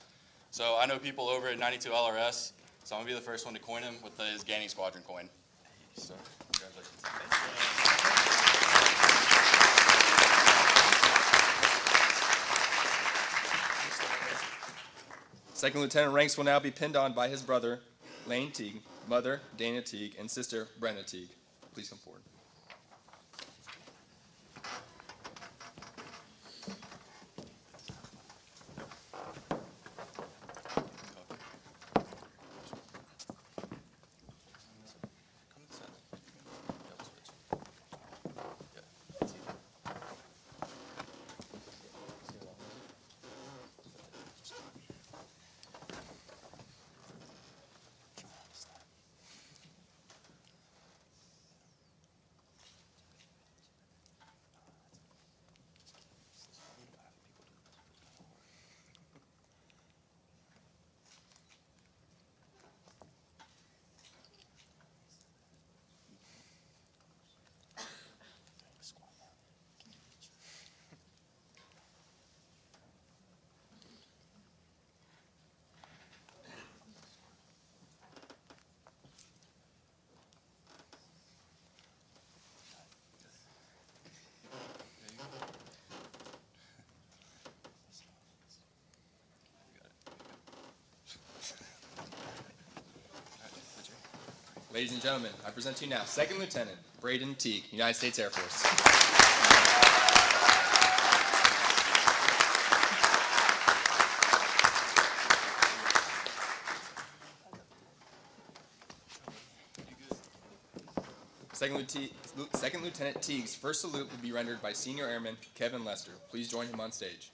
So I know people over at 92 LRS, so I'm going to be the first one to coin him with his Gaining Squadron coin. So, congratulations. Second Lieutenant ranks will now be pinned on by his brother, Lane Teague, mother, Dana Teague, and sister, Brenna Teague. Please come forward. Ladies and gentlemen, I present to you now Second Lieutenant Braden Teague, United States Air Force. Second Lieutenant Teague's first salute will be rendered by Senior Airman Kevin Lester. Please join him on stage.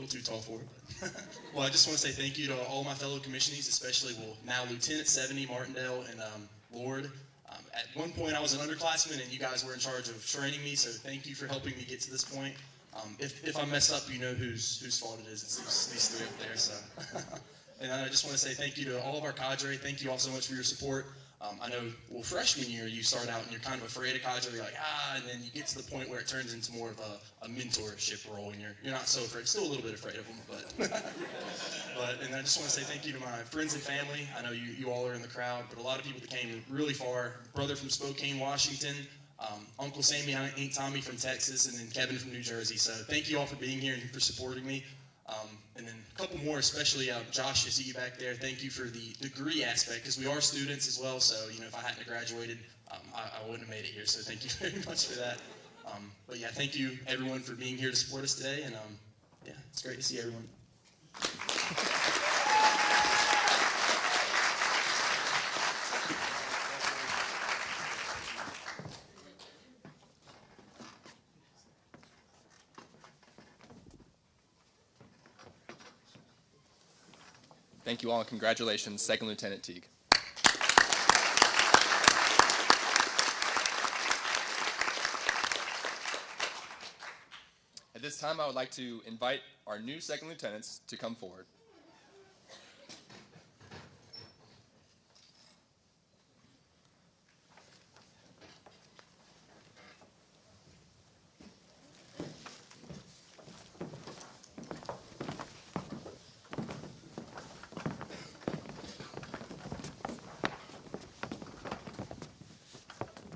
too tall for it. Well, I just want to say thank you to all my fellow commissionees, especially, now Lieutenant 70, Martindale, and Lord. At one point, I was an underclassman, and you guys were in charge of training me, so thank you for helping me get to this point. If I mess up, you know whose fault it is. It's these three up there. So, and I just want to say thank you to all of our cadre. Thank you all so much for your support. I know, well, freshman year, you start out and you're kind of afraid of cadre. You're like, and then you get to the point where it turns into more of a mentorship role, and you're not so afraid. Still a little bit afraid of them, but and I just want to say thank you to my friends and family. I know you all are in the crowd, but a lot of people that came really far. Brother from Spokane, Washington, Uncle Sammy, Aunt Tommy from Texas, and then Kevin from New Jersey. So thank you all for being here and for supporting me. And then a couple more, especially Josh, I see you back there. Thank you for the degree aspect, because we are students as well. So, if I hadn't graduated, I wouldn't have made it here. So thank you very much for that. But yeah, thank you everyone for being here to support us today. And yeah, it's great to see everyone. Thank you all, and congratulations, Second Lieutenant Teague. At this time, I would like to invite our new second lieutenants to come forward.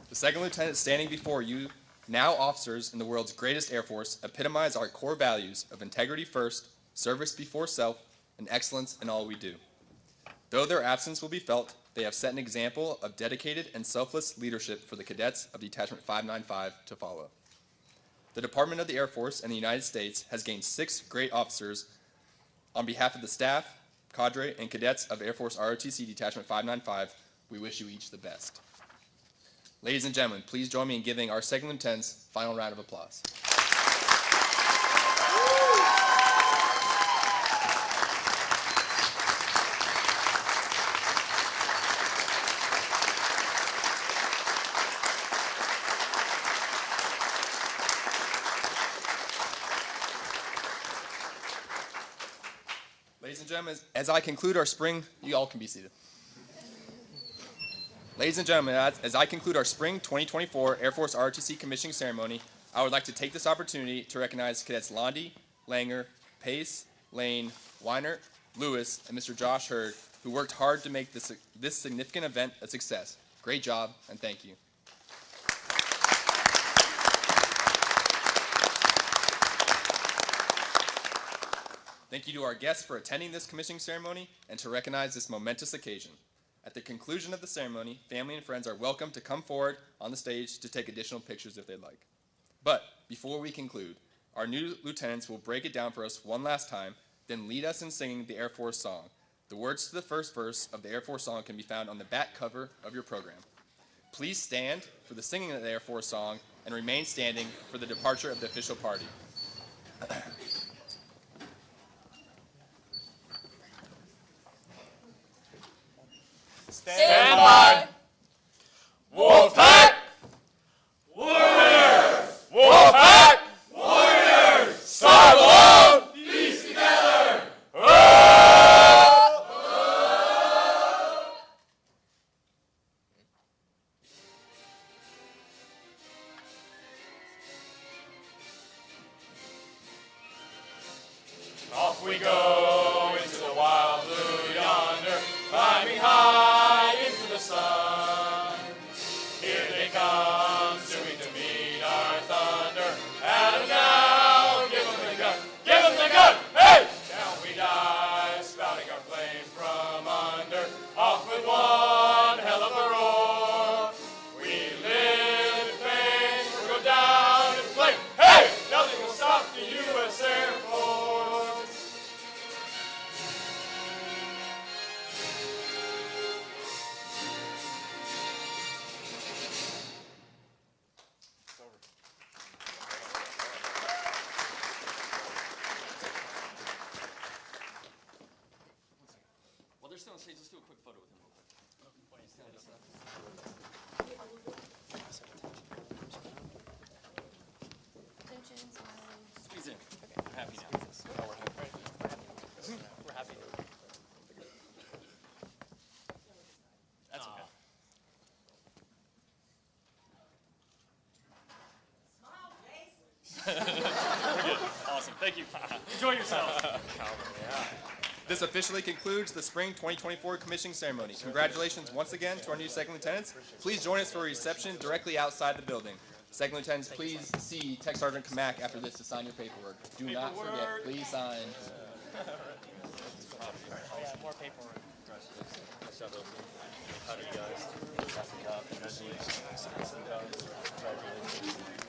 The second lieutenant standing before you, now officers in the world's greatest Air Force, epitomize our core values of integrity first, service before self, and excellence in all we do. Though their absence will be felt, they have set an example of dedicated and selfless leadership for the cadets of Detachment 595 to follow. The Department of the Air Force and the United States has gained 6 great officers. On behalf of the staff, cadre, and cadets of Air Force ROTC Detachment 595, we wish you each the best. Ladies and gentlemen, please join me in giving our second lieutenants a final round of applause. Ladies and gentlemen, as I conclude our spring, you all can be seated. Ladies and gentlemen, as I conclude our Spring 2024 Air Force ROTC commissioning ceremony, I would like to take this opportunity to recognize Cadets Londy, Langer, Pace, Lane, Weiner, Lewis, and Mr. Josh Hurd, who worked hard to make this significant event a success. Great job, and thank you. Thank you to our guests for attending this commissioning ceremony and to recognize this momentous occasion. At the conclusion of the ceremony, family and friends are welcome to come forward on the stage to take additional pictures if they'd like. But before we conclude, our new lieutenants will break it down for us one last time, then lead us in singing the Air Force song. The words to the first verse of the Air Force song can be found on the back cover of your program. Please stand for the singing of the Air Force song and remain standing for the departure of the official party. Stand by. Wolfpack. Warriors. Wolfpack. Warriors. Start alone. Peace together. they're still on stage. Let's do a quick photo with him real quick. Attention, smiling. Squeeze in. Okay. We're happy now. Oh, we're happy. We're happy. That's okay. We're good. Awesome. Thank you. Enjoy yourselves. This officially concludes the Spring 2024 commissioning ceremony. Congratulations once again to our new second lieutenants. Please join us for a reception directly outside the building. Second lieutenants, please see Tech Sergeant Kamak after this to sign your paperwork. Do not forget, please sign. Yeah, more paperwork. How do you guys? Congratulations. Congratulations.